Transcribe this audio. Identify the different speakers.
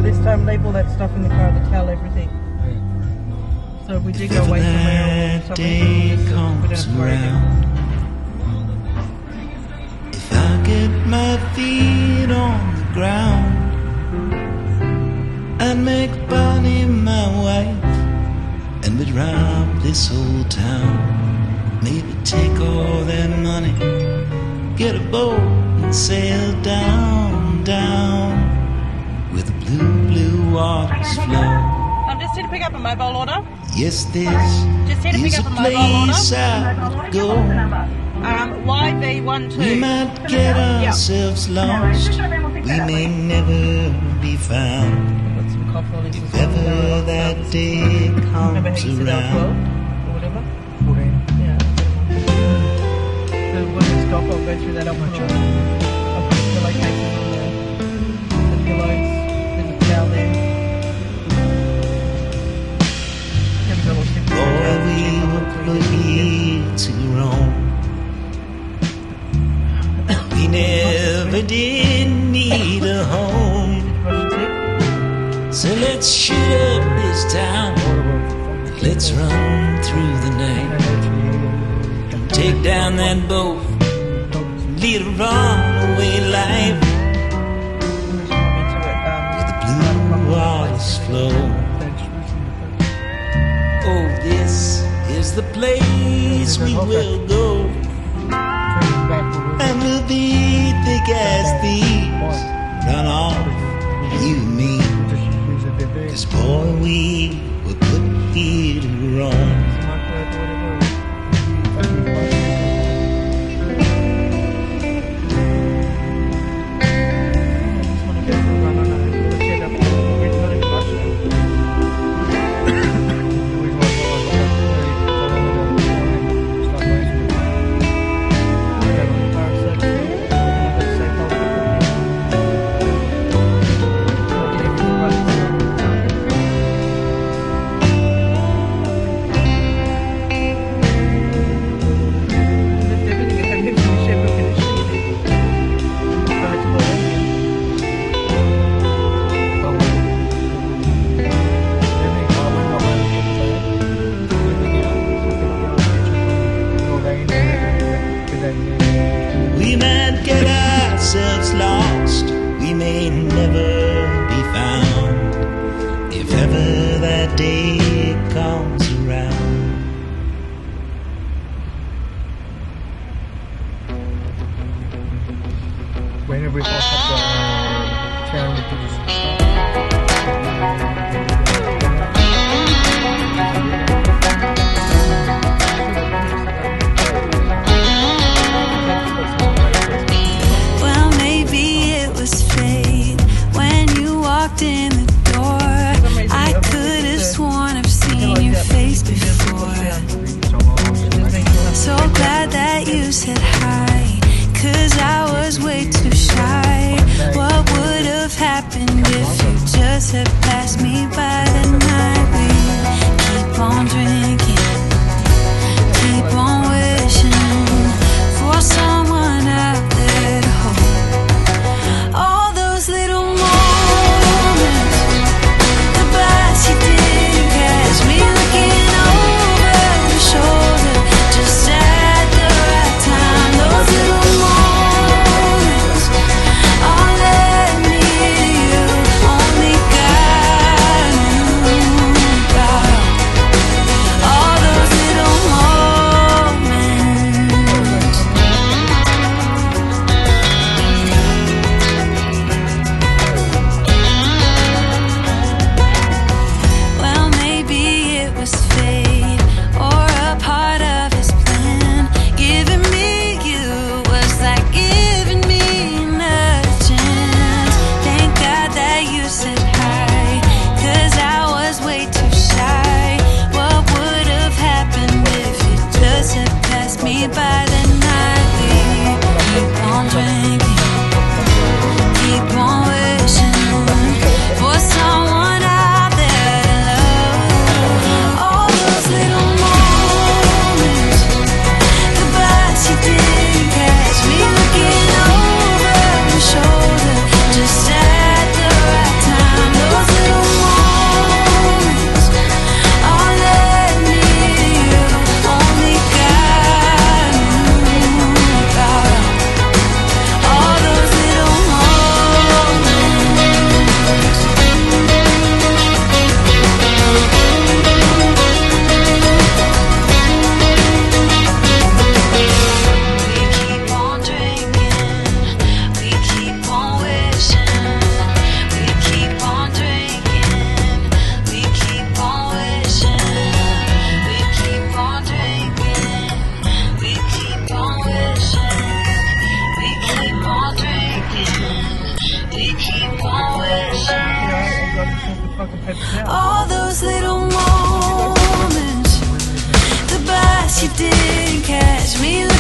Speaker 1: this time leave all that stuff in the car, the towel, everything. So if we did go away somewhere or something, we don't have to worry again.
Speaker 2: If I get my feet on the ground, I'd make Bonnie my wife, and we'd rob this old town. Maybe take all that money, get a boat and sail down, down, where the blue, blue waters flow.
Speaker 1: I'm just here to pick up a mobile order.
Speaker 2: Yes, this
Speaker 1: Just here to pick
Speaker 2: is
Speaker 1: up
Speaker 2: a
Speaker 1: a mobile
Speaker 2: place
Speaker 1: order.
Speaker 2: I would go.
Speaker 1: YB12.
Speaker 2: We might get ourselves lost, we may never be found.
Speaker 1: Got some cough on it.
Speaker 2: If ever that day
Speaker 1: Remember
Speaker 2: comes
Speaker 1: he said
Speaker 2: around.
Speaker 1: 12 or whatever? 14. Yeah. So when we stop, I'll go through that. I'll put the location on the pillows. There's a towel there.
Speaker 2: Boy, we were put here to roam. We never did need a home. So let's shoot up this town, let's run through the night, take down that boat, lead a runaway life, where the blue waters flow. Oh, this is the place we will go, and we'll be thick as thieves, run off, you and me. 'Cause boy, we were put here to roam. We might get ourselves lost, we may never be found, if ever that day comes around.
Speaker 3: Whenever we walk up the town, we can just stop.
Speaker 4: In the door, I could have sworn I've seen your face before. So glad that you said hi, 'cause I was way too shy. What would have happened if you just had passed me by the night? We keep on drinking, keep on wishing for someone out there to hold. All those little moments
Speaker 1: I got myself a fucking paper towel.
Speaker 4: All those little moments, the bus you didn't catch me.